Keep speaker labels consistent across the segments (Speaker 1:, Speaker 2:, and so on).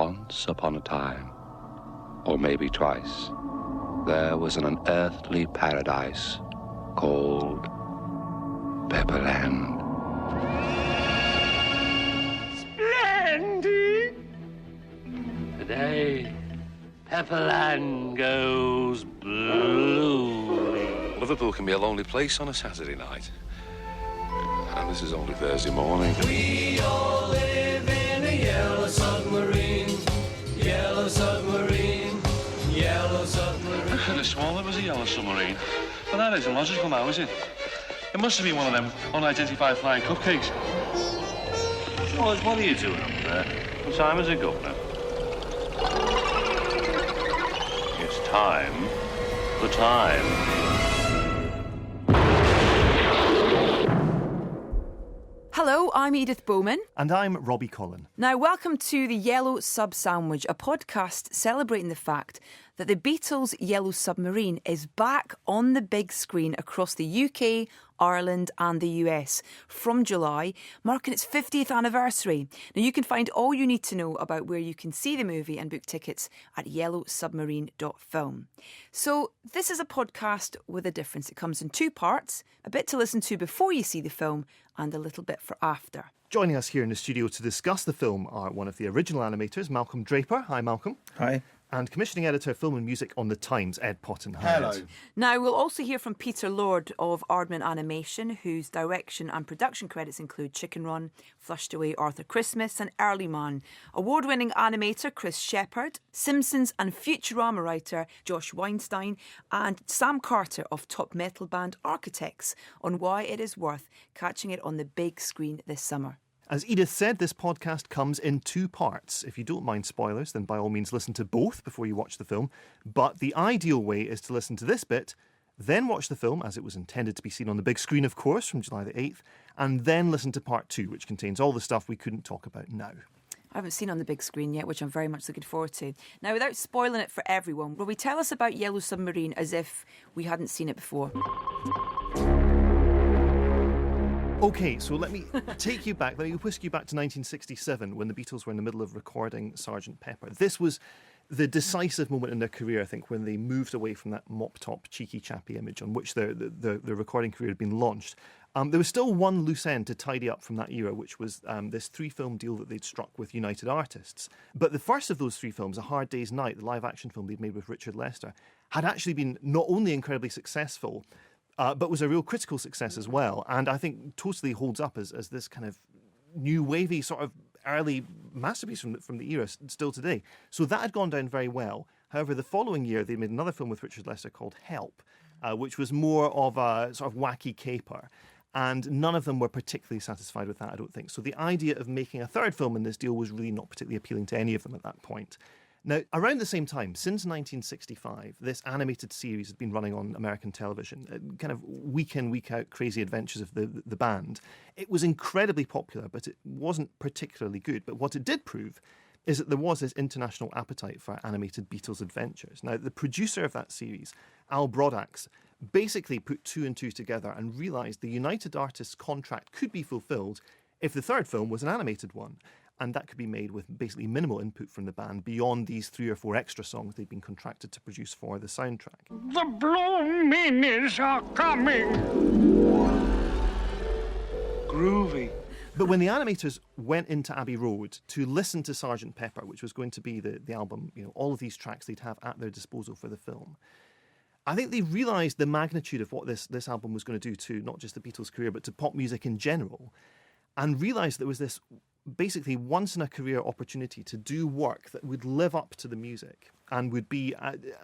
Speaker 1: Once upon a time, or maybe twice, there was an unearthly paradise called Pepperland.
Speaker 2: Splendid!
Speaker 3: Today, Pepperland goes blue.
Speaker 4: Liverpool can be a lonely place on a Saturday night. And this is only Thursday morning.
Speaker 2: We all live in a yellow submarine. Yellow submarine. Yellow submarine.
Speaker 3: I could have sworn it was a yellow submarine. But that isn't logical now, is it? It must have been one of them unidentified flying cupcakes. George, what are you doing up there? What time is it, Governor? It's time for time.
Speaker 5: Hello, I'm Edith Bowman.
Speaker 6: And I'm Robbie Collin.
Speaker 5: Now, welcome to the Yellow Sub Sandwich, a podcast celebrating the fact that the Beatles Yellow Submarine is back on the big screen across the UK, Ireland and the US from July, marking its 50th anniversary. Now, you can find all you need to know about where you can see the movie and book tickets at yellowsubmarine.film. So, this is a podcast with a difference. It comes in two parts, a bit to listen to before you see the film and a little bit for after.
Speaker 6: Joining us here in the studio to discuss the film are one of the original animators, Malcolm Draper. Hi, Malcolm.
Speaker 7: Hi.
Speaker 6: And commissioning editor of film and music on The Times, Ed Potton. Hi,
Speaker 7: Hello.
Speaker 6: Ed.
Speaker 5: Now, we'll also hear from Peter Lord of Aardman Animation, whose direction and production credits include Chicken Run, Flushed Away, Arthur Christmas and Early Man. Award-winning animator Chris Shepherd, Simpsons and Futurama writer Josh Weinstein, and Sam Carter of top metal band Architects on why it is worth catching it on the big screen this summer.
Speaker 6: As Edith said, this podcast comes in two parts. If you don't mind spoilers, then by all means listen to both before you watch the film. But the ideal way is to listen to this bit, then watch the film, as it was intended to be seen on the big screen, of course, from July the 8th, and then listen to part two, which contains all the stuff we couldn't talk about now.
Speaker 5: I haven't seen on the big screen yet, which I'm very much looking forward to. Now, without spoiling it for everyone, will we tell us about Yellow Submarine as if we hadn't seen it before?
Speaker 6: OK, so let me take you back, let me whisk you back to 1967 when the Beatles were in the middle of recording Sgt. Pepper. This was the decisive moment in their career, I think, when they moved away from that mop-top, cheeky, chappy image on which their recording career had been launched. There was still one loose end to tidy up from that era, which was this three-film deal that they'd struck with United Artists. But the first of those three films, A Hard Day's Night, the live-action film they'd made with Richard Lester, had actually been not only incredibly successful, but was a real critical success as well, and I think totally holds up as this kind of new wavy sort of early masterpiece from the era still today. So that had gone down very well. However, the following year they made another film with Richard Lester called Help, which was more of a sort of wacky caper. And none of them were particularly satisfied with that, I don't think. So the idea of making a third film in this deal was really not particularly appealing to any of them at that point. Now, around the same time, since 1965, this animated series had been running on American television, kind of week in, week out, crazy adventures of the band. It was incredibly popular, but it wasn't particularly good. But what it did prove is that there was this international appetite for animated Beatles adventures. Now, the producer of that series, Al Brodax, basically put two and two together and realised the United Artists contract could be fulfilled if the third film was an animated one. And that could be made with basically minimal input from the band beyond these 3 or 4 extra songs they'd been contracted to produce for the soundtrack.
Speaker 2: The Blue Minis are coming.
Speaker 3: Groovy.
Speaker 6: But when the animators went into Abbey Road to listen to Sgt. Pepper, which was going to be the album, all of these tracks they'd have at their disposal for the film, I think they realised the magnitude of what this album was going to do to not just the Beatles' career, but to pop music in general, and realised there was this basically once-in-a-career opportunity to do work that would live up to the music and would be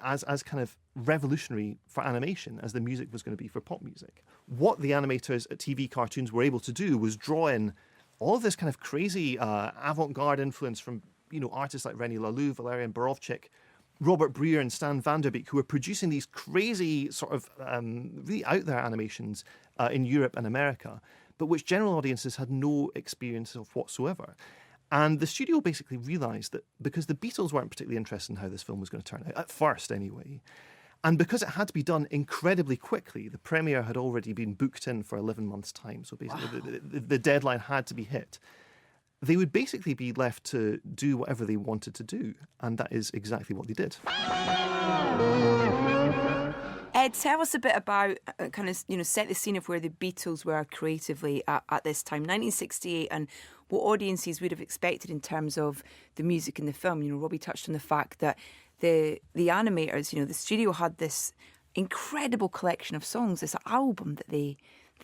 Speaker 6: as kind of revolutionary for animation as the music was going to be for pop music. What the animators at TV cartoons were able to do was draw in all of this kind of crazy avant-garde influence from artists like René Laloux, Valerian Borovchik, Robert Breer and Stan Vanderbeek, who were producing these crazy sort of really out-there animations in Europe and America, but which general audiences had no experience of whatsoever. And the studio basically realised that because the Beatles weren't particularly interested in how this film was going to turn out, at first anyway, and because it had to be done incredibly quickly, the premiere had already been booked in for 11 months' time, so basically the deadline had to be hit. they would basically be left to do whatever they wanted to do, and that is exactly what they did.
Speaker 5: Ed, tell us a bit about, set the scene of where the Beatles were creatively at this time, 1968, and what audiences would have expected in terms of the music in the film. Robbie touched on the fact that the animators, the studio had this incredible collection of songs, this album that they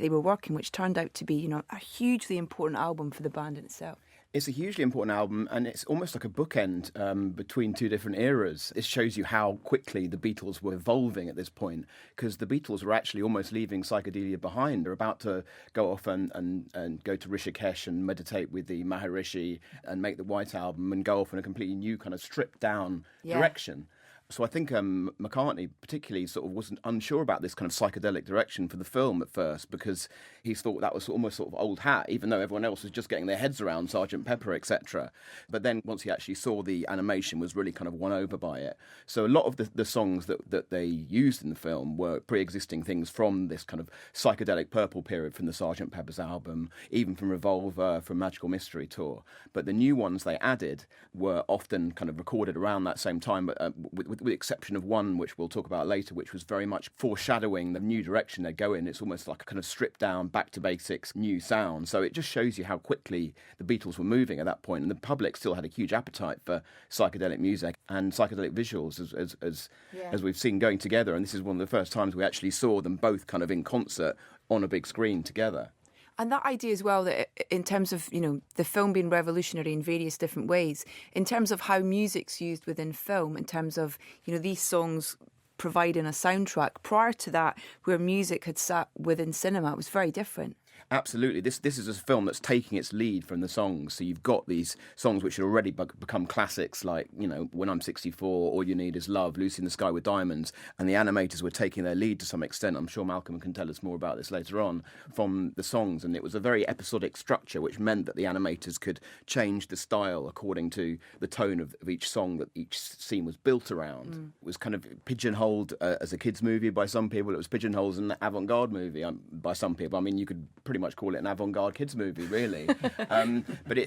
Speaker 5: were working, which turned out to be, a hugely important album for the band in itself.
Speaker 7: It's a hugely important album, and it's almost like a bookend between two different eras. It shows you how quickly the Beatles were evolving at this point, because the Beatles were actually almost leaving psychedelia behind. They're about to go off and go to Rishikesh and meditate with the Maharishi and make the White Album and go off in a completely new kind of stripped-down direction. So I think McCartney particularly sort of wasn't unsure about this kind of psychedelic direction for the film at first, because he thought that was almost sort of old hat, even though everyone else was just getting their heads around Sgt. Pepper, etc. But then once he actually saw the animation, was really kind of won over by it. So a lot of the songs that they used in the film were pre-existing things from this kind of psychedelic purple period from the Sgt. Pepper's album, even from Revolver, from Magical Mystery Tour. But the new ones they added were often kind of recorded around that same time, but with the exception of one, which we'll talk about later, which was very much foreshadowing the new direction they go in. It's almost like a kind of stripped down, back to basics, new sound. So it just shows you how quickly the Beatles were moving at that point, and the public still had a huge appetite for psychedelic music and psychedelic visuals, as we've seen going together. And this is one of the first times we actually saw them both kind of in concert on a big screen together.
Speaker 5: And that idea as well, that in terms of, the film being revolutionary in various different ways, in terms of how music's used within film, in terms of, these songs providing a soundtrack, prior to that, where music had sat within cinema, it was very different.
Speaker 7: Absolutely. This is a film that's taking its lead from the songs. So you've got these songs which had already become classics, like, When I'm 64, All You Need Is Love, Lucy in the Sky with Diamonds, and the animators were taking their lead to some extent. I'm sure Malcolm can tell us more about this later on, from the songs. And it was a very episodic structure, which meant that the animators could change the style according to the tone of each song that each scene was built around. It was kind of pigeonholed as a kids' movie by some people. It was pigeonholed as an avant-garde movie by some people. I mean, you could pretty much call it an avant-garde kids movie, really. But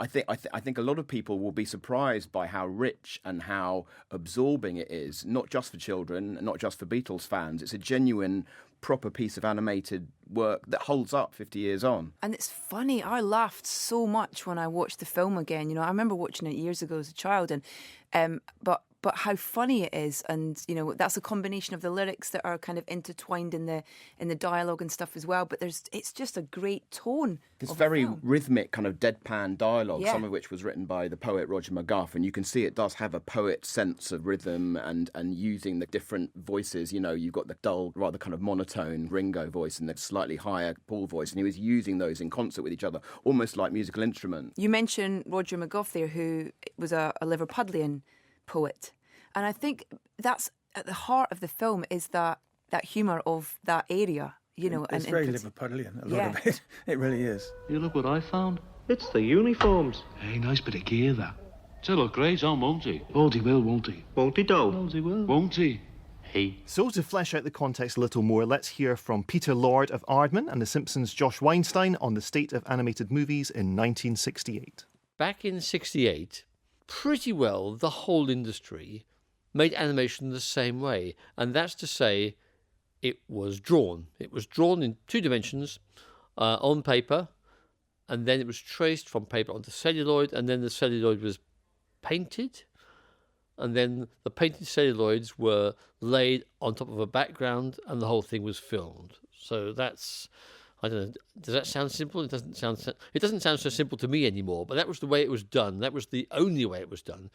Speaker 7: I think a lot of people will be surprised by how rich and how absorbing it is, not just for children, not just for Beatles fans. It's a genuine, proper piece of animated work that holds up 50 years on. And
Speaker 5: it's funny, I laughed so much when I watched the film again. I remember watching it years ago as a child, and but how funny it is, and that's a combination of the lyrics that are kind of intertwined in the dialogue and stuff as well. But it's just a great tone.
Speaker 7: This very rhythmic kind of deadpan dialogue, some of which was written by the poet Roger McGuff, and you can see it does have a poet sense of rhythm and using the different voices. You've got the dull, rather kind of monotone Ringo voice and the slightly higher Paul voice, and he was using those in concert with each other, almost like musical instruments.
Speaker 5: You mentioned Roger McGuff there, who was a Liverpudlian poet, and I think that's at the heart of the film, is that humour of that area,
Speaker 8: It's very Liverpudlian, a lot of it. It really is.
Speaker 3: You look what I found.
Speaker 2: It's the uniforms.
Speaker 3: Hey, nice bit of gear, that. So look great on, won't he? Oh, he will, won't he?
Speaker 2: Won't he, though?
Speaker 3: Oh, he will. Won't he? Hey.
Speaker 6: So to flesh out the context a little more, let's hear from Peter Lord of Aardman and The Simpsons' Josh Weinstein on the state of animated movies in 1968.
Speaker 9: Back in 68, pretty well the whole industry made animation the same way, and that's to say it was drawn. It was drawn in two dimensions on paper, and then it was traced from paper onto celluloid, and then the celluloid was painted, and then the painted celluloids were laid on top of a background, and the whole thing was filmed. So that's, I don't know, does that sound simple? It doesn't sound so simple to me anymore, but that was the way it was done. That was the only way it was done,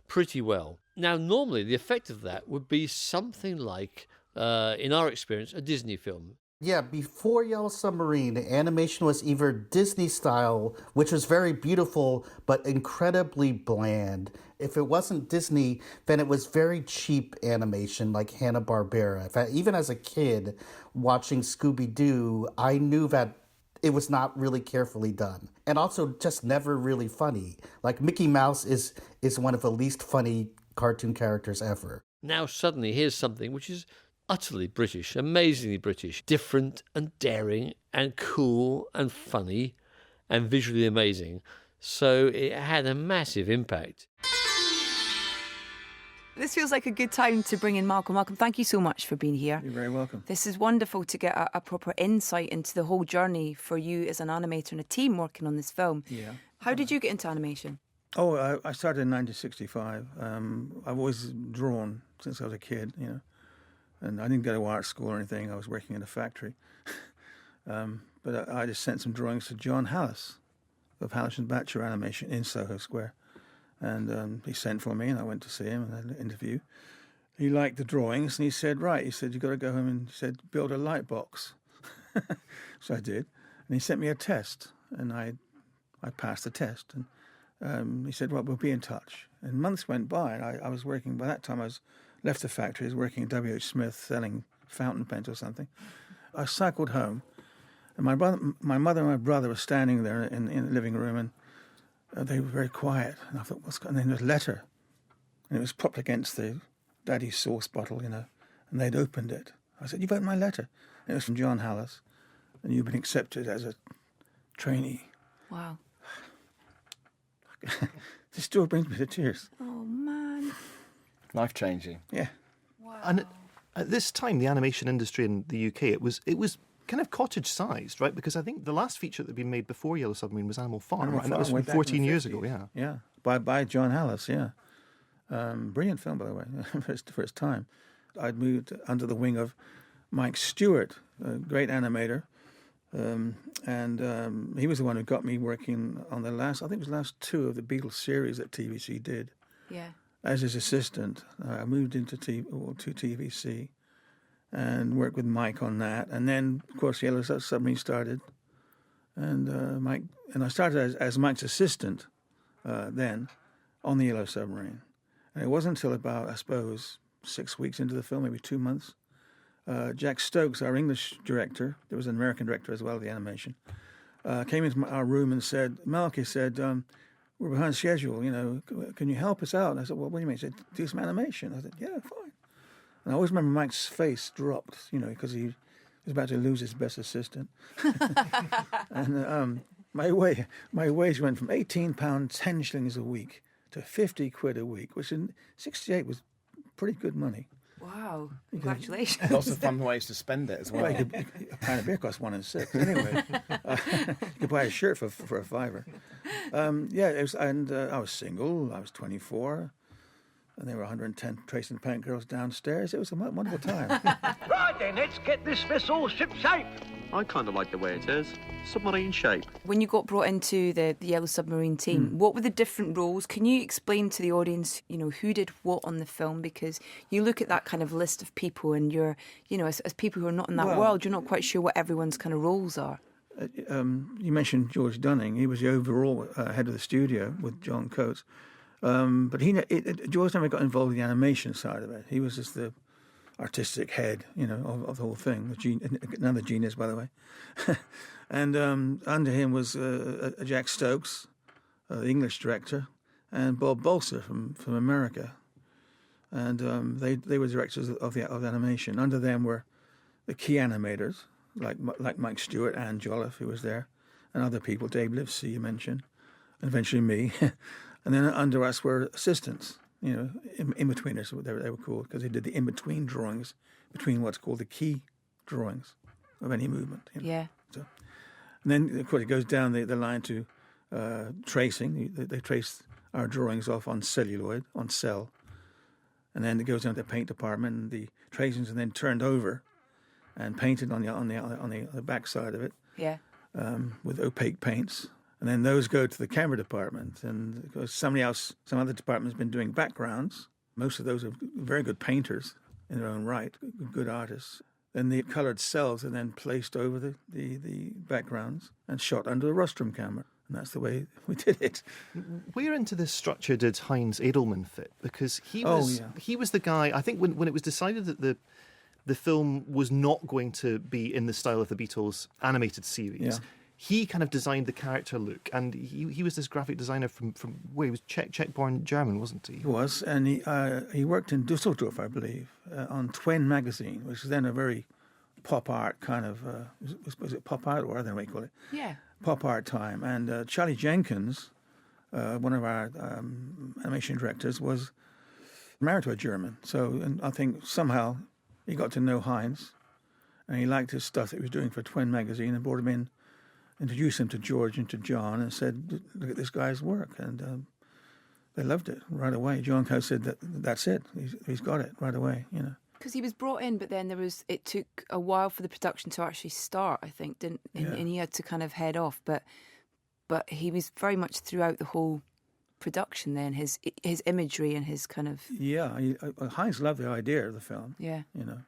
Speaker 9: pretty well. Now, normally the effect of that would be something like, in our experience, a Disney film.
Speaker 10: Yeah, before Yellow Submarine, the animation was either Disney style, which was very beautiful, but incredibly bland. If it wasn't Disney, then it was very cheap animation, like Hanna-Barbera. In fact, even as a kid watching Scooby-Doo, I knew that it was not really carefully done. And also just never really funny. Like Mickey Mouse is one of the least funny cartoon characters ever.
Speaker 9: Now suddenly here's something which is utterly British, amazingly British, different and daring and cool and funny and visually amazing. So it had a massive impact.
Speaker 5: This feels like a good time to bring in Malcolm. Malcolm, thank you so much for being here.
Speaker 8: You're very welcome.
Speaker 5: This is wonderful to get a proper insight into the whole journey for you as an animator and a team working on this film.
Speaker 8: Yeah.
Speaker 5: How did you get into animation?
Speaker 8: Oh, I started in 1965. I've always drawn since I was a kid, and I didn't go to art school or anything. I was working in a factory. But I just sent some drawings to John Hallis of Hallis and Batcher Animation in Soho Square. And he sent for me, and I went to see him and had an interview. He liked the drawings, and he said, you've got to go home and, he said, build a light box. So I did. And he sent me a test, and I passed the test. And he said, well, we'll be in touch. And months went by, and I was working, by that time I was left the factory, I was working at W.H. Smith selling fountain pens or something. I cycled home, and my mother and my brother were standing there in the living room, and they were very quiet, and I thought, what's going on? And there was a letter, and it was propped against the daddy's sauce bottle, and they'd opened it. I said, you've opened my letter? And it was from John Hallis, and you've been accepted as a trainee.
Speaker 5: Wow.
Speaker 8: This still brings me to tears.
Speaker 5: Oh, man.
Speaker 7: Life-changing.
Speaker 8: Yeah.
Speaker 5: Wow.
Speaker 6: And at this time, the animation industry in the UK, it was kind of cottage-sized, right? Because I think the last feature that had been made before Yellow Submarine was Animal Farm, and that was from 14 years ago, yeah.
Speaker 8: Yeah, by John Hallis, yeah. Brilliant film, by the way, for its time. I'd moved under the wing of Mike Stewart, a great animator, and he was the one who got me working on the last two of the Beatles series that TVC did.
Speaker 5: Yeah.
Speaker 8: As his assistant, I moved into to TVC and worked with Mike on that. And then, of course, Yellow Submarine started. And I started as Mike's assistant then on the Yellow Submarine. And it wasn't until about, I suppose, 6 weeks into the film, maybe 2 months, Jack Stokes, our English director, there was an American director as well of the animation, came into our room and said, Malky said, we're behind schedule, can you help us out? And I said, well, what do you mean? He said, do some animation. I said, yeah, fine. And I always remember Mike's face dropped, because he was about to lose his best assistant. And my wage went from £18, 10 shillings a week to 50 quid a week, which in 1968 was pretty good money.
Speaker 5: Wow, congratulations.
Speaker 7: Lots of fun ways to spend it as well.
Speaker 8: A pound of beer costs 1 in 6. Anyway, you could buy a shirt for a fiver. I was single, I was 24. And there were 110 Trace and Paint girls downstairs. It was a wonderful time.
Speaker 2: Right then, let's get this vessel ship-shape. I kind of like the way it is. Submarine shape.
Speaker 5: When you got brought into the Yellow Submarine team, what were the different roles? Can you explain to the audience, who did what on the film? Because you look at that kind of list of people and you're, as people who are not in that world, you're not quite sure what everyone's kind of roles are.
Speaker 8: You mentioned George Dunning. He was the overall head of the studio with John Coates. But George never got involved in the animation side of it. He was just the artistic head, of the whole thing. Another genius, by the way. And under him was Jack Stokes, the English director, and Bob Bolser from America. And they were directors of the animation. Under them were the key animators, like Mike Stewart, Anne Jolliffe, who was there, and other people, Dave Livesey, you mentioned, and eventually me. And then under us were assistants, in-betweeners, they were called, because they did the in-between drawings between what's called the key drawings of any movement.
Speaker 5: Yeah.
Speaker 8: So, and then, of course, it goes down the line to tracing. They trace our drawings off on celluloid, on cell. And then it goes down to the paint department, and the tracings are then turned over and painted on the back side of it.
Speaker 5: Yeah.
Speaker 8: With opaque paints. And then those go to the camera department. And because some other department has been doing backgrounds. Most of those are very good painters in their own right, good artists. Then the coloured cells are then placed over the backgrounds and shot under a rostrum camera. And that's the way we did it.
Speaker 6: Where into this structure did Heinz Edelmann fit? Because he was the guy, I think when it was decided that the film was not going to be in the style of the Beatles animated series, he kind of designed the character look, and he was this graphic designer from where he was Czech-born German, wasn't he?
Speaker 8: He was, and he worked in Dusseldorf, I believe, on Twen magazine, which was then a very pop art kind of, was it pop art, or I don't know what you call it?
Speaker 5: Yeah.
Speaker 8: pop art time. And Charlie Jenkins, one of our animation directors, was married to a German. So and I think somehow he got to know Heinz, and he liked his stuff that he was doing for Twin magazine, and brought him in, introduced him to George and to John, and said, "Look at this guy's work." And they loved it right away. John Coates said that's it. He's got it right away, you know.
Speaker 5: Because he was brought in, but then it took a while for the production to actually start, I think, didn't? And he had to kind of head off. But he was very much throughout the whole production. Then his imagery and his kind of
Speaker 8: Heinz loved the idea of the film.
Speaker 5: Yeah,
Speaker 8: you know,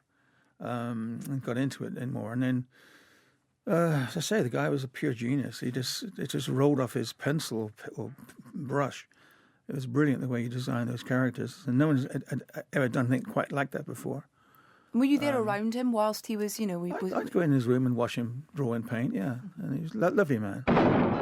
Speaker 8: and got into it and more. And then, as I say, the guy was a pure genius. It just rolled off his pencil or brush. It was brilliant the way he designed those characters, and no one's had ever done anything quite like that before.
Speaker 5: Were you there around him whilst he was,
Speaker 8: I'd go in his room and watch him draw and paint, yeah. And he was a lovely man.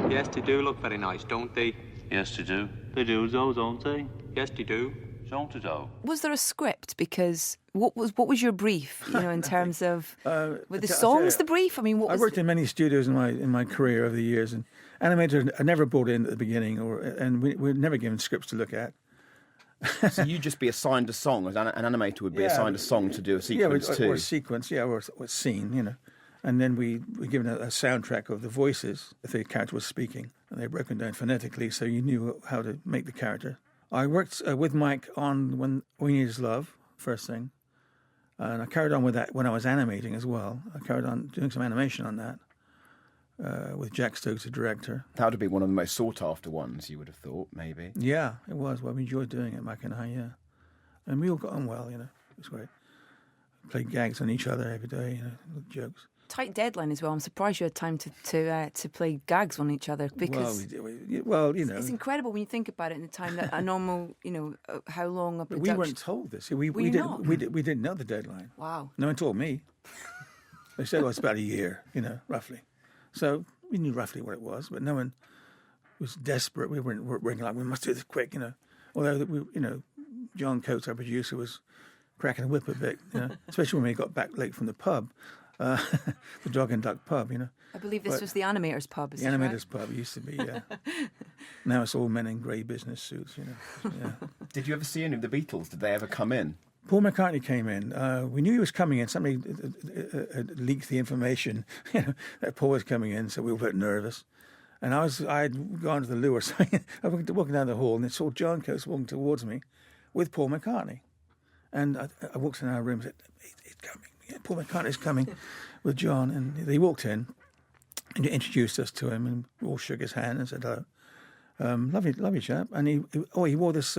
Speaker 2: Yes, they do look very nice, don't they?
Speaker 3: Yes, they do. They do, though, don't they?
Speaker 2: Yes, they do.
Speaker 3: Don't they, though?
Speaker 5: Was there a script? Because what was your brief? In terms of were the songs the brief? I mean,
Speaker 8: I worked in many studios in my career over the years, and animators are never brought in at the beginning, and we're never given scripts to look at.
Speaker 7: So you'd just be assigned a song, as an animator would be assigned a song to do a sequence
Speaker 8: or a sequence, or a scene, And then we were given a soundtrack of the voices if the character was speaking, and they're broken down phonetically, so you knew how to make the character. I worked with Mike on When We Need Is Love, first thing, and I carried on with that when I was animating as well. I carried on doing some animation on that with Jack Stokes, the director.
Speaker 7: That would be one of the most sought-after ones, you would have thought, maybe.
Speaker 8: Yeah, it was. Well, we enjoyed doing it, Mike and I, yeah. And we all got on well, It was great. Played gags on each other every day, jokes.
Speaker 5: Tight deadline as well. I'm surprised you had time to play gags on each other, because it's incredible when you think about it in the time that a normal, how long a production.
Speaker 8: We weren't told this. We didn't know the deadline.
Speaker 5: Wow.
Speaker 8: No one told me. They said it's about a year, roughly. So we knew roughly what it was, but no one was desperate. We weren't working like we must do this quick, Although John Coates, our producer, was cracking a whip a bit, especially when we got back late from the pub. The Dog and Duck pub,
Speaker 5: I believe this was the Animators pub.
Speaker 8: The Animators pub used to be, yeah. Now it's all men in grey business suits, Yeah.
Speaker 7: Did you ever see any of the Beatles? Did they ever come in?
Speaker 8: Paul McCartney came in. We knew he was coming in. Somebody leaked the information, that Paul was coming in, so we were a bit nervous. And I'd gone to the loo or something. I was walking down the hall, and I saw John Coates walking towards me with Paul McCartney. And I walked in our room and said, he's coming. Yeah, Paul McCartney's coming with John. And they walked in and he introduced us to him, and we all shook his hand and said hello. Lovely chap. And he wore this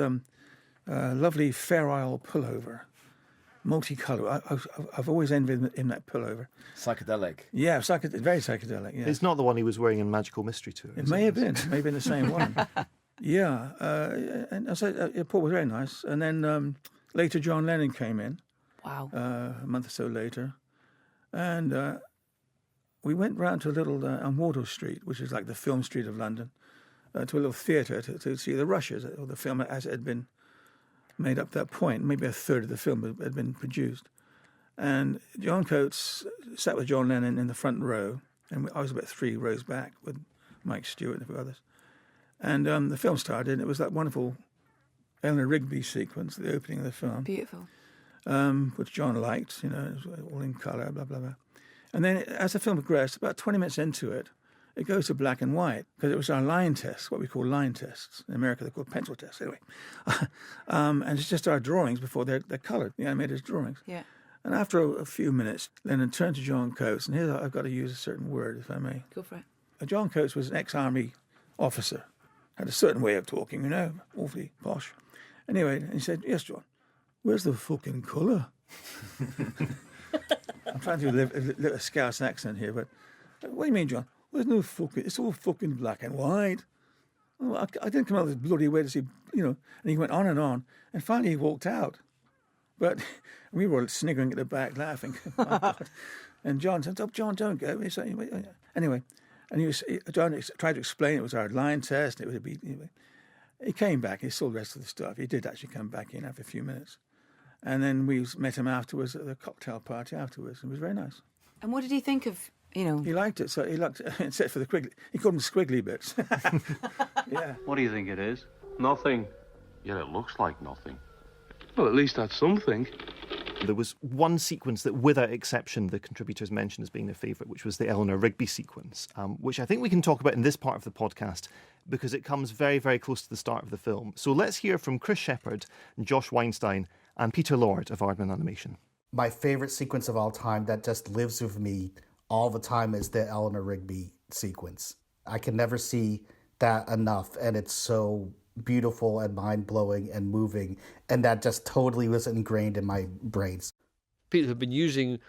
Speaker 8: lovely Fair Isle pullover, multicolour. I've always envied him that pullover.
Speaker 7: Psychedelic.
Speaker 8: Yeah, very psychedelic. Yeah.
Speaker 6: It's not the one he was wearing in Magical Mystery Tour.
Speaker 8: It may have been the same one. Yeah, and I said Paul was very nice. And then later John Lennon came in.
Speaker 5: Wow.
Speaker 8: A month or so later, and we went round to a little on Wardour Street, which is like the film street of London, to a little theatre to see the rushes, or the film as it had been made up to that point. Maybe a third of the film had been produced. And John Coates sat with John Lennon in the front row, and I was about 3 rows back with Mike Stewart and a few others. And the film started, and it was that wonderful Eleanor Rigby sequence, the opening of the film.
Speaker 5: Beautiful.
Speaker 8: Which John liked, it was all in colour, blah, blah, blah. And then as the film progressed, about 20 minutes into it, it goes to black and white, because it was our line tests, what we call line tests. In America, they're called pencil tests, anyway. And it's just our drawings before they're coloured, the animators' drawings.
Speaker 5: Yeah.
Speaker 8: And after a few minutes, Lennon turned to John Coates, and here I've got to use a certain word, if I may.
Speaker 5: Go for it.
Speaker 8: John Coates was an ex-army officer, had a certain way of talking, awfully posh. Anyway, and he said, "Yes, John, where's the fucking colour?" I'm trying to do a Scouse accent here, but what do you mean, John? There's no fucking, it's all fucking black and white. Well, I didn't come out this bloody way to see, and he went on, and finally he walked out. But we were sniggering at the back, laughing. Oh, God. And John said, "Oh, John, don't go." Anyway, and John tried to explain it was our line test. It would be. He came back. He saw the rest of the stuff. He did actually come back in after a few minutes, and then we met him afterwards at the cocktail party afterwards. It was very nice.
Speaker 5: And what did he think of you know.
Speaker 8: He liked it, so he liked it, except for the squiggly. He called them squiggly bits. Yeah.
Speaker 2: What do you think it is? Nothing.
Speaker 3: Yeah, it looks like nothing.
Speaker 4: Well, at least that's something.
Speaker 6: There was one sequence that, without exception, the contributors mentioned as being their favourite, which was the Eleanor Rigby sequence, which I think we can talk about in this part of the podcast because it comes very, very close to the start of the film. So let's hear from Chris Shepherd, Josh Weinstein, and Peter Lord of Aardman Animation.
Speaker 10: My favourite sequence of all time that just lives with me all the time is the Eleanor Rigby sequence. I can never see that enough, and it's so beautiful and mind-blowing and moving, and that just totally was ingrained in my brains.
Speaker 9: People have been using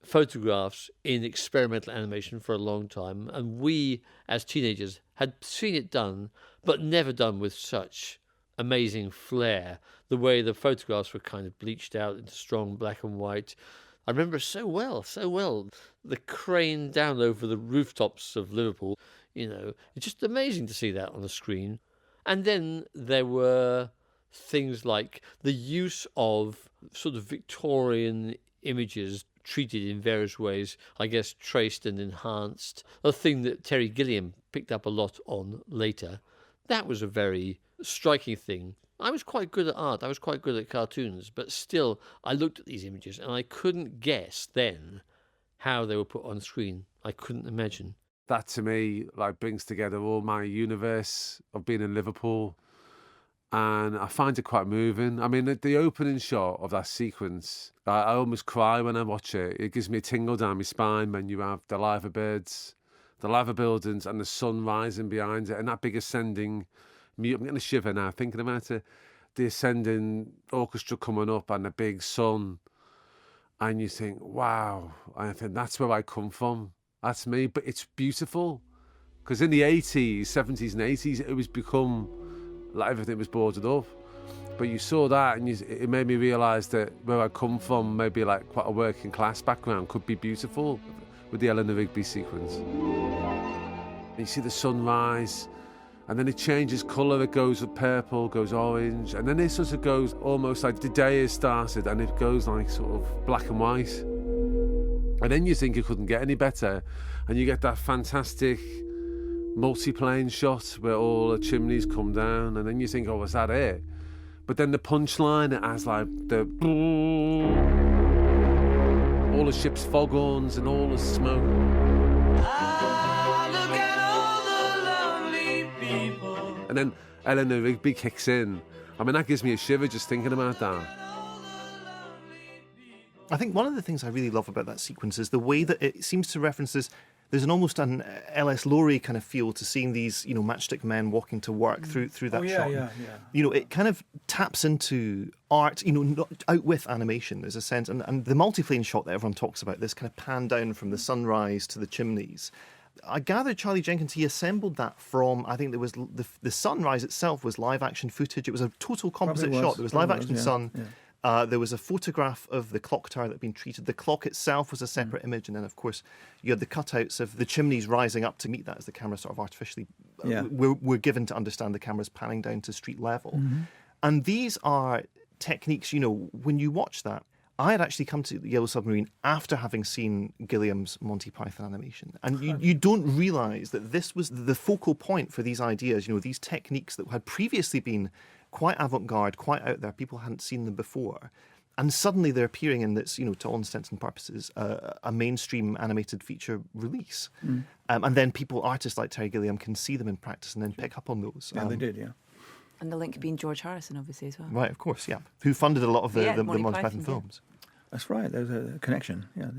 Speaker 9: photographs in experimental animation for a long time, and we, as teenagers, had seen it done, but never done with such amazing flair. The way the photographs were kind of bleached out into strong black and white. I remember so well. The crane down over the rooftops of Liverpool, you know, it's just amazing to see that on the screen. And then there were things like the use of sort of Victorian images treated in various ways, I guess traced and enhanced, a thing that Terry Gilliam picked up a lot on later. That was a very striking thing. I was quite good at art, I was quite good at cartoons, but still I looked at these images and I couldn't guess then how they were put on screen. I couldn't imagine.
Speaker 11: That to me like brings together all my universe of being in Liverpool, and I find it quite moving. I mean, the opening shot of that sequence, I almost cry when I watch it. It gives me a tingle down my spine when you have the liver birds, the liver buildings, and the sun rising behind it, and that big ascending mute. I'm getting a shiver now thinking about it. The ascending orchestra coming up and the big sun, and you think, wow, I think that's where I come from. That's me, but it's beautiful. Because in the 80s, 70s and 80s, it was become like everything was boarded up. But you saw that and it made me realise that where I come from, maybe like quite a working class background, could be beautiful with the Eleanor Rigby sequence. And you see the sunrise, and then it changes colour, it goes with purple, goes orange, and then it sort of goes almost like the day has started and it goes like sort of black and white. And then you think it couldn't get any better, and you get that fantastic multi-plane shot where all the chimneys come down, and then you think, oh, was that it? But then the punchline, it has like all the ship's foghorns and all the smoke.
Speaker 12: Look at all the lovely people.
Speaker 11: And then Eleanor Rigby kicks in. I mean, that gives me a shiver just thinking about that.
Speaker 6: I think one of the things I really love about that sequence is the way that it seems to references. There's almost an L.S. Lowry kind of feel to seeing these, you know, matchstick men walking to work through that shot.
Speaker 8: Yeah.
Speaker 6: You know, it kind of taps into art, you know, not out with animation. There's a sense, and the multi-plane shot that everyone talks about, this kind of pan down from the sunrise to the chimneys. I gather Charlie Jenkins, he assembled that from, I think there was the sunrise itself was live action footage. It was a total composite shot. There was live action sun.
Speaker 8: Yeah.
Speaker 6: There was a photograph of the clock tower that had been treated. The clock itself was a separate image, and then, of course, you had the cutouts of the chimneys rising up to meet that as the camera sort of artificially... We're given to understand the camera's panning down to street level. Mm-hmm. And these are techniques, you know, when you watch that, I had actually come to the Yellow Submarine after having seen Gilliam's Monty Python animation. And you don't realise that this was the focal point for these ideas, you know, these techniques that had previously been quite avant-garde, quite out there. People hadn't seen them before. And suddenly they're appearing in this, you know, to all intents and purposes, a mainstream animated feature release. And then artists like Terry Gilliam, can see them in practice and then pick up on those.
Speaker 8: Yeah, they did, yeah.
Speaker 5: And the link being George Harrison, obviously, as well.
Speaker 6: Right, of course, yeah. Who funded a lot of the Monty Python films.
Speaker 8: That's right, there's a connection, yeah.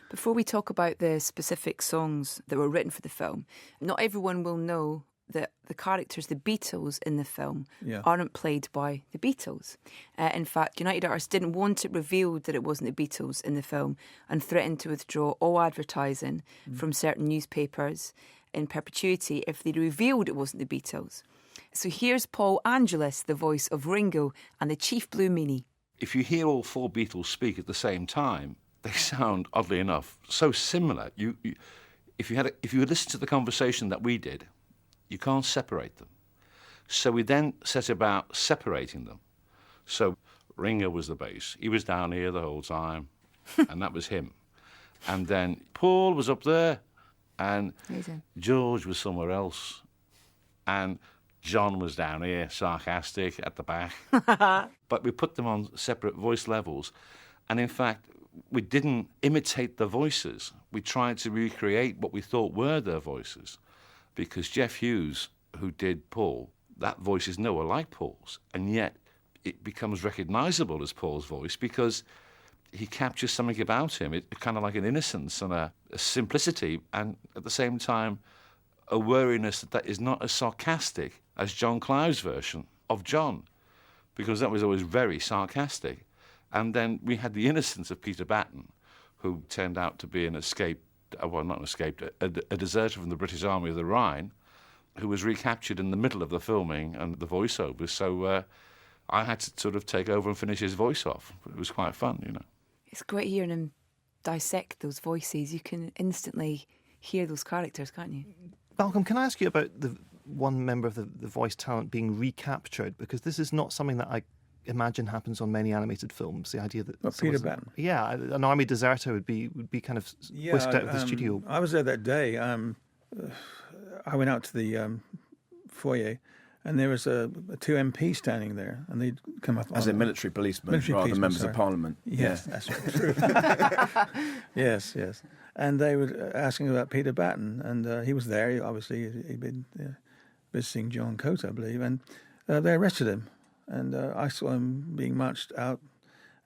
Speaker 5: Before we talk about the specific songs that were written for the film, not everyone will know that the characters, the Beatles in the film, aren't played by the Beatles. In fact, United Artists didn't want it revealed that it wasn't the Beatles in the film and threatened to withdraw all advertising from certain newspapers in perpetuity if they revealed it wasn't the Beatles. So here's Paul Angelis, the voice of Ringo and the Chief Blue Meanie.
Speaker 1: If you hear all four Beatles speak at the same time, they sound, oddly enough, so similar. If you had listened to the conversation that we did, you can't separate them. So we then set about separating them. So Ringo was the bass. He was down here the whole time, and that was him. And then Paul was up there, and
Speaker 5: Amazing.
Speaker 1: George was somewhere else, and John was down here, sarcastic, at the back. But we put them on separate voice levels. And in fact, we didn't imitate the voices. We tried to recreate what we thought were their voices. Because Jeff Hughes, who did Paul, that voice is nowhere like Paul's. And yet it becomes recognisable as Paul's voice because he captures something about him. It kind of like an innocence and a simplicity, and at the same time, a wariness that is not as sarcastic as John Clow's version of John, because that was always very sarcastic. And then we had the innocence of Peter Batten, who turned out to be an escaped, well, not an escaped, a deserter from the British Army of the Rhine, who was recaptured in the middle of the filming and the voiceovers. So I had to sort of take over and finish his voice off. It was quite fun, you know.
Speaker 5: It's great hearing him dissect those voices. You can instantly hear those characters, can't you?
Speaker 6: Malcolm, can I ask you about the one member of the voice talent being recaptured? Because this is not something that I imagine happens on many animated films. The idea that
Speaker 8: Peter Batten.
Speaker 6: Yeah, an army deserter would be kind of whisked out of the studio.
Speaker 8: I was there that day. I went out to the foyer, and there was two MPs standing there, and they'd come up
Speaker 7: as a military policeman rather than members of Parliament.
Speaker 8: Yes,
Speaker 7: yeah.
Speaker 8: That's true. Yes. And they were asking about Peter Batten, and he was there. Obviously, he'd been visiting John Coates, I believe, and they arrested him. And I saw him being marched out,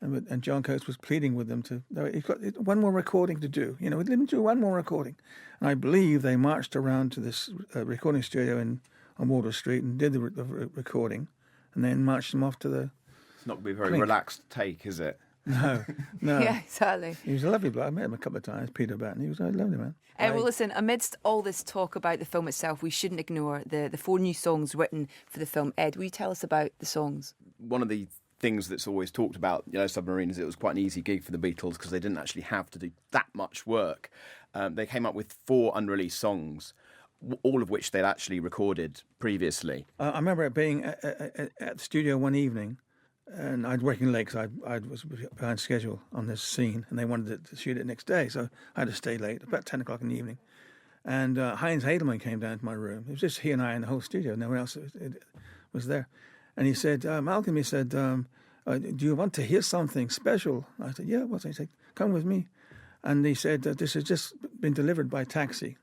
Speaker 8: and John Coates was pleading with them he's got one more recording to do. You know, let him do one more recording. And I believe they marched around to this recording studio on Wardour Street and did the recording, and then marched him off to the...
Speaker 7: It's not going to be a very relaxed take, is it?
Speaker 8: No.
Speaker 5: Yeah, exactly.
Speaker 8: He was a lovely bloke. I met him a couple of times, Peter Batten. He was a lovely man.
Speaker 5: Well, listen, amidst all this talk about the film itself, we shouldn't ignore the 4 new songs written for the film. Ed, will you tell us about the songs?
Speaker 7: One of the things that's always talked about Yellow Submarine is it was quite an easy gig for the Beatles because they didn't actually have to do that much work. They came up with 4 unreleased songs, all of which they'd actually recorded previously.
Speaker 8: I remember it being at the studio one evening, and I'd working late because I was behind schedule on this scene, and they wanted to shoot it next day, so I had to stay late, about 10 o'clock in the evening. And Heinz Edelmann came down to my room. It was just he and I in the whole studio. No one else was there. And he said, Malcolm, he said, do you want to hear something special? I said, yeah, what's it? He said, come with me. And he said, this has just been delivered by taxi.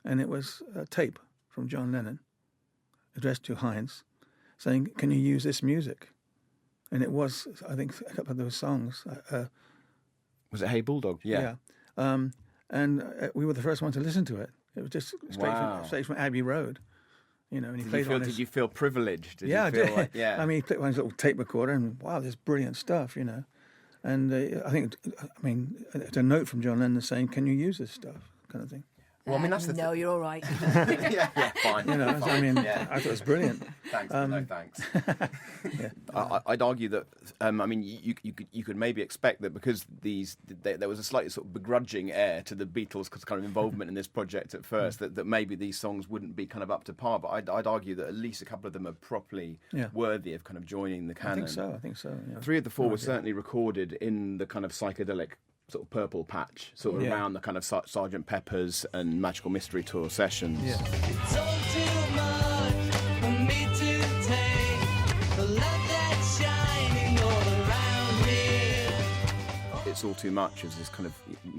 Speaker 8: And it was a tape from John Lennon addressed to Heinz saying, can you use this music? And it was, I think, a couple of those songs.
Speaker 7: Was it Hey Bulldog?
Speaker 8: Yeah. And we were the first one to listen to it. It was just straight from Abbey Road. You know, and he played on
Speaker 7: Did you feel privileged? Did
Speaker 8: yeah,
Speaker 7: you feel
Speaker 8: I did.
Speaker 7: like, yeah.
Speaker 8: I mean, he played on his little tape recorder, and wow, this brilliant stuff, you know. And it's a note from John Lennon saying, "Can you use this stuff?" kind of thing.
Speaker 7: Well, I mean, that's the
Speaker 5: no, you're all right.
Speaker 7: yeah, fine.
Speaker 8: You know,
Speaker 7: fine.
Speaker 8: I mean,
Speaker 7: yeah.
Speaker 8: I thought it was brilliant.
Speaker 7: Thanks, no thanks. I'd argue that you could maybe expect that because there was a slightly sort of begrudging air to the Beatles' kind of involvement in this project at first, that maybe these songs wouldn't be kind of up to par. But I'd argue that at least a couple of them are properly worthy of kind of joining the canon.
Speaker 8: I think so. Yeah.
Speaker 7: 3 of the 4 were certainly recorded in the kind of psychedelic sort of purple patch, sort of around the kind of Sgt. Pepper's and Magical Mystery Tour sessions.
Speaker 12: It's all too much for me to take. The love that's shining all around me.
Speaker 7: It's All Too Much is this kind of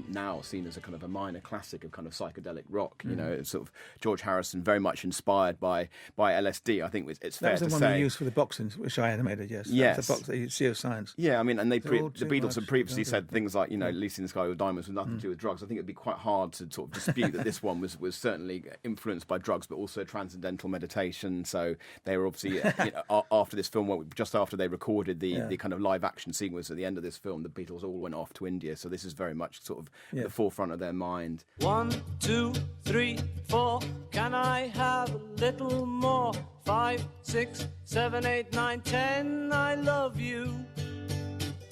Speaker 7: now seen as a kind of a minor classic of kind of psychedelic rock. You know, it's sort of George Harrison, very much inspired by LSD. I think it's fair to say.
Speaker 8: That was the one we used for the boxing, which I animated. Yes.
Speaker 7: Yes.
Speaker 8: The box that you see of science.
Speaker 7: Yeah, I mean, and the Beatles
Speaker 8: much.
Speaker 7: had previously said things like, you know, Lucy in the Sky with Diamonds with nothing to do with drugs. I think it'd be quite hard to sort of dispute that this one was certainly influenced by drugs, but also transcendental meditation. So they were obviously, after this film, just after they recorded the kind of live action sequence at the end of this film, the Beatles all went off to India. So this is very much sort of the forefront of their mind.
Speaker 12: 1, 2, 3, 4. Can I have a little more? 5, 6, 7, 8, 9, 10. I love you.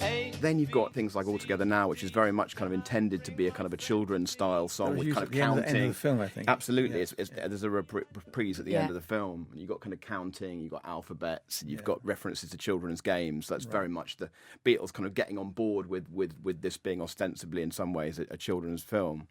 Speaker 12: 8, Hey,
Speaker 7: Then you've got things like All Together Now, which is very much kind of intended to be a kind of a children's style song
Speaker 8: That was
Speaker 7: with
Speaker 8: used
Speaker 7: kind
Speaker 8: at
Speaker 7: of
Speaker 8: the end of
Speaker 7: counting.
Speaker 8: the film, I think.
Speaker 7: Absolutely,
Speaker 8: Yeah.
Speaker 7: there's a reprise at the
Speaker 5: Yeah.
Speaker 7: end of the film. And you've got kind of counting, you've got alphabets, you've got references to children's games. That's very much the Beatles kind of getting on board with this being ostensibly in some ways a children's film.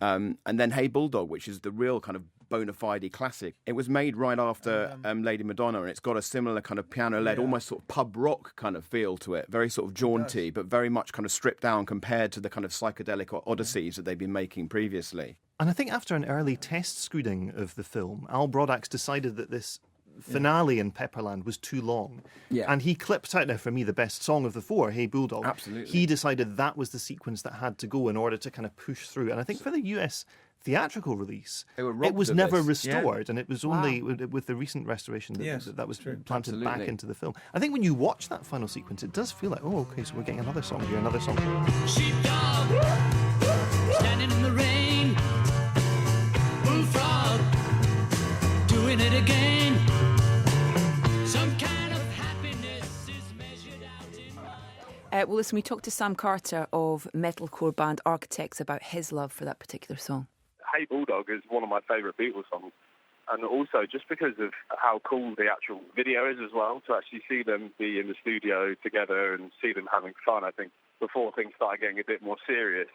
Speaker 7: And then Hey Bulldog, which is the real kind of bona fide classic. It was made right after Lady Madonna, and it's got a similar kind of piano-led, almost sort of pub rock kind of feel to it. Very sort of jaunty, but very much kind of stripped down compared to the kind of psychedelic odysseys that they've been making previously.
Speaker 6: And I think after an early test screening of the film, Al Brodax decided that this finale in Pepperland was too long.
Speaker 7: Yeah.
Speaker 6: And he clipped out, now for me, the best song of the four, Hey Bulldog.
Speaker 7: Absolutely.
Speaker 6: He decided that was the sequence that had to go in order to kind of push through. And I think for the US theatrical release,
Speaker 7: They were
Speaker 6: it
Speaker 7: robbed
Speaker 6: was
Speaker 7: of
Speaker 6: never
Speaker 7: this.
Speaker 6: restored, and it was only with the recent restoration that was planted back
Speaker 7: Absolutely.
Speaker 6: into the film. I think when you watch that final sequence, it does feel like, oh, okay, so we're getting another song here, another song here.
Speaker 12: sheepdog, standing in the rain. Bullfrog, doing it again. Some kind of happiness is measured out in
Speaker 5: Well, listen, we talked to Sam Carter of metalcore band Architects about his love for that particular song.
Speaker 13: Hey Bulldog is one of my favourite Beatles songs. And also just because of how cool the actual video is as well, to actually see them be in the studio together and see them having fun, I think, before things started getting a bit more serious.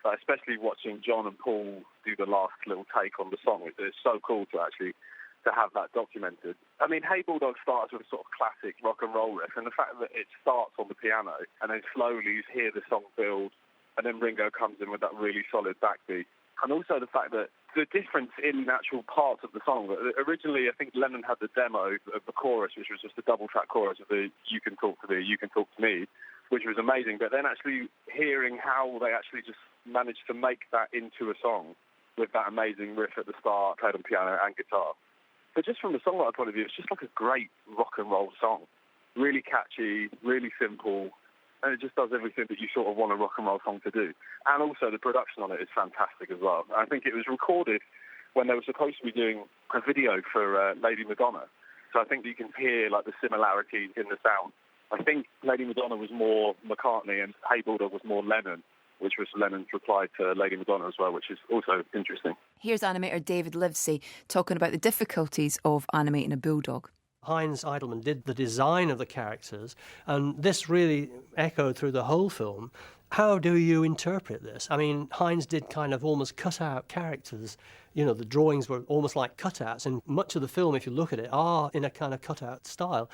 Speaker 13: But especially watching John and Paul do the last little take on the song, it's so cool to actually to have that documented. I mean, Hey Bulldog starts with a sort of classic rock and roll riff, and the fact that it starts on the piano and then slowly you hear the song build, and then Ringo comes in with that really solid backbeat. And also the fact that the difference in actual parts of the song. Originally, I think Lennon had the demo of the chorus, which was just a double-track chorus of the You Can Talk to Me, You Can Talk to Me, which was amazing. But then actually hearing how they actually just managed to make that into a song with that amazing riff at the start, played on piano and guitar. But just from the songwriter point of view, it's just like a great rock and roll song. Really catchy, really simple, and it just does everything that you sort of want a rock and roll song to do. And also the production on it is fantastic as well. I think it was recorded when they were supposed to be doing a video for Lady Madonna. So I think you can hear like the similarities in the sound. I think Lady Madonna was more McCartney and Hey Bulldog was more Lennon, which was Lennon's reply to Lady Madonna as well, which is also interesting.
Speaker 5: Here's animator David Livesey talking about the difficulties of animating a bulldog.
Speaker 14: Heinz Edelmann did the design of the characters, and this really echoed through the whole film. How do you interpret this? I mean, Heinz did kind of almost cut out characters. You know, the drawings were almost like cutouts, and much of the film, if you look at it, are in a kind of cutout style.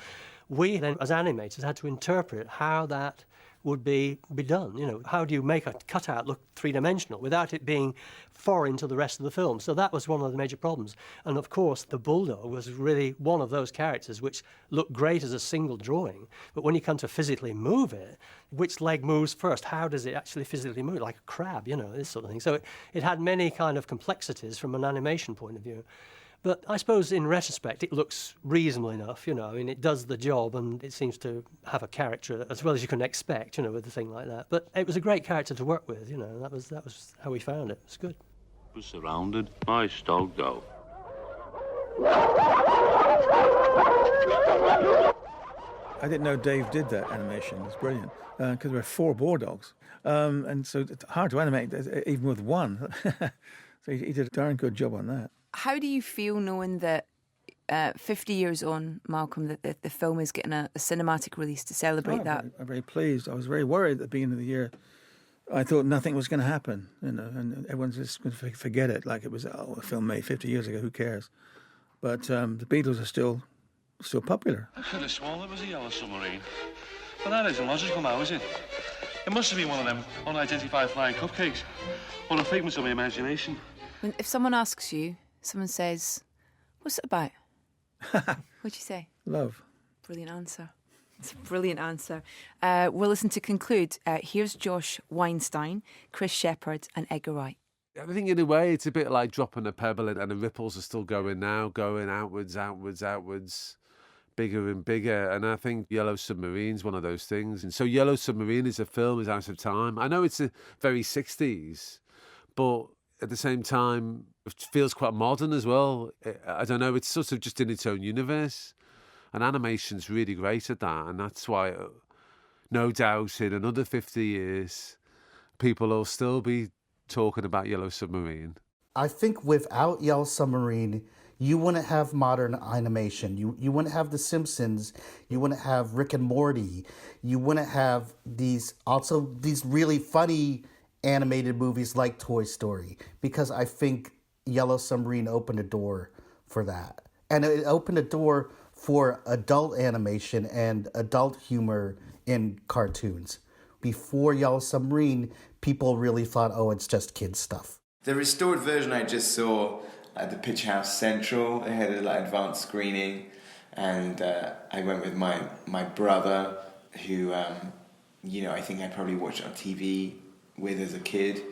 Speaker 14: We then, as animators, had to interpret how that would be done. You know, how do you make a cutout look three-dimensional without it being foreign to the rest of the film? So that was one of the major problems. And of course, the Bulldog was really one of those characters which looked great as a single drawing, but when you come to physically move it, which leg moves first? How does it actually physically move? Like a crab, you know, this sort of thing. So it had many kind of complexities from an animation point of view. But I suppose in retrospect, it looks reasonable enough, you know, I mean, it does the job and it seems to have a character as well as you can expect, you know, with a thing like that. But it was a great character to work with, you know, that was how we found it. It's good.
Speaker 3: Was surrounded. Nice dog, though.
Speaker 8: I didn't know Dave did that animation. It's brilliant because there were 4 Bulldogs, and so it's hard to animate even with one. So he did a darn good job on that.
Speaker 5: How do you feel knowing that 50 years on, Malcolm, that the film is getting a cinematic release to celebrate that?
Speaker 8: I'm very pleased. I was very worried at the beginning of the year. I thought nothing was going to happen, you know, and everyone's just going to forget it, like it was a film made 50 years ago. Who cares? But the Beatles are still popular.
Speaker 3: I could have sworn it was a Yellow Submarine. But that isn't logical now, is it? It must have been one of them unidentified flying cupcakes. Or a figment of my imagination.
Speaker 5: If someone asks you, someone says, "What's it about?" What'd you say?
Speaker 8: Love.
Speaker 5: Brilliant answer. It's a brilliant answer. We'll listen to conclude. Here's Josh Weinstein, Chris Shepherd and Edgar Wright.
Speaker 11: I think in a way it's a bit like dropping a pebble in and the ripples are still going now, going outwards, bigger and bigger. And I think Yellow Submarine's one of those things. And so Yellow Submarine is a film, is out of time. I know it's a very 60s, but at the same time, it feels quite modern as well. I don't know, it's sort of just in its own universe. And animation's really great at that. And that's why no doubt in another 50 years, people will still be talking about Yellow Submarine.
Speaker 10: I think without Yellow Submarine, you wouldn't have modern animation. You wouldn't have The Simpsons. You wouldn't have Rick and Morty. You wouldn't have these really funny animated movies like Toy Story, because I think Yellow Submarine opened a door for that. And it opened a door for adult animation and adult humor in cartoons. Before Yellow Submarine, people really thought, oh, it's just kids' stuff.
Speaker 15: The restored version I just saw at the Pitch House Central. They had a advanced screening, and I went with my brother, who I think I probably watched it on TV with as a kid,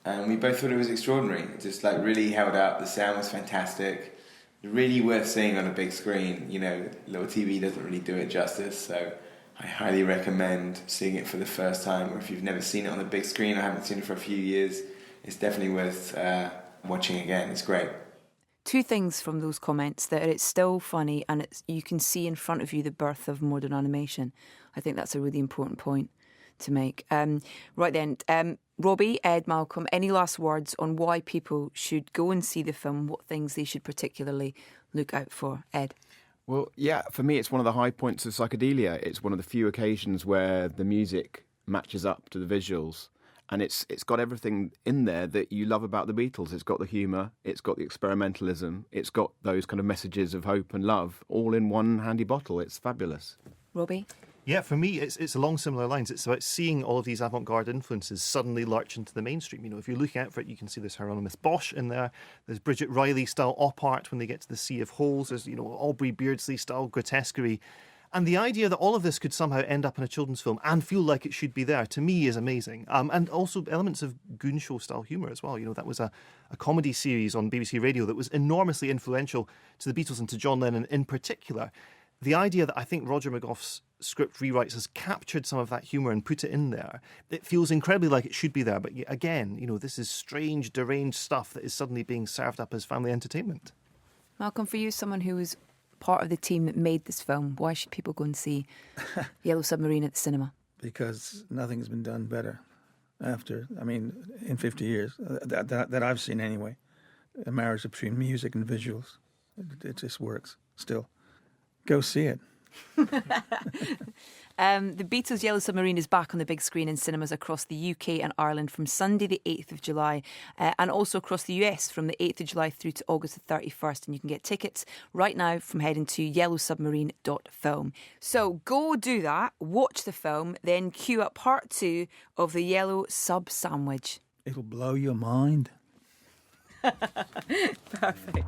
Speaker 15: and we both thought it was extraordinary. It just really held up. The sound was fantastic. Really worth seeing on a big screen. Little TV doesn't really do it justice, so I highly recommend seeing it for the first time, or if you've never seen it on the big screen or haven't seen it for a few years, it's definitely worth watching again. It's great.
Speaker 5: Two things from those comments: that it's still funny and you can see in front of you the birth of modern animation. I think that's a really important point to make. Right then, Robbie, Ed, Malcolm, any last words on why people should go and see the film, what things they should particularly look out for? Ed?
Speaker 7: Well, yeah, for me it's one of the high points of psychedelia. It's one of the few occasions where the music matches up to the visuals. And it's got everything in there that you love about the Beatles. It's got the humour, it's got the experimentalism, it's got those kind of messages of hope and love, all in one handy bottle. It's fabulous.
Speaker 5: Robbie?
Speaker 6: Yeah, for me, it's along similar lines. It's about seeing all of these avant-garde influences suddenly lurch into the mainstream. If you're looking out for it, you can see there's Hieronymus Bosch in there. There's Bridget Riley-style op art when they get to the Sea of Holes. There's, Aubrey Beardsley-style grotesquerie. And the idea that all of this could somehow end up in a children's film and feel like it should be there, to me, is amazing. And also elements of Goon Show-style humour as well. That was a comedy series on BBC Radio that was enormously influential to the Beatles and to John Lennon in particular. The idea that I think Roger McGough's script rewrites has captured some of that humour and put it in there, it feels incredibly like it should be there. But again, this is strange, deranged stuff that is suddenly being served up as family entertainment.
Speaker 5: Malcolm, for you, someone who was part of the team that made this film, why should people go and see Yellow Submarine at the cinema?
Speaker 8: Because nothing's been done better in 50 years, that I've seen anyway. A marriage between music and visuals. It just works still. Go see it.
Speaker 5: The Beatles Yellow Submarine is back on the big screen in cinemas across the UK and Ireland from Sunday the 8th of July and also across the US from the 8th of July through to August the 31st, and you can get tickets right now from heading to yellowsubmarine.film. So go do that, watch the film, then queue up part 2 of the Yellow Sub Sandwich.
Speaker 8: It'll blow your mind.
Speaker 5: Perfect.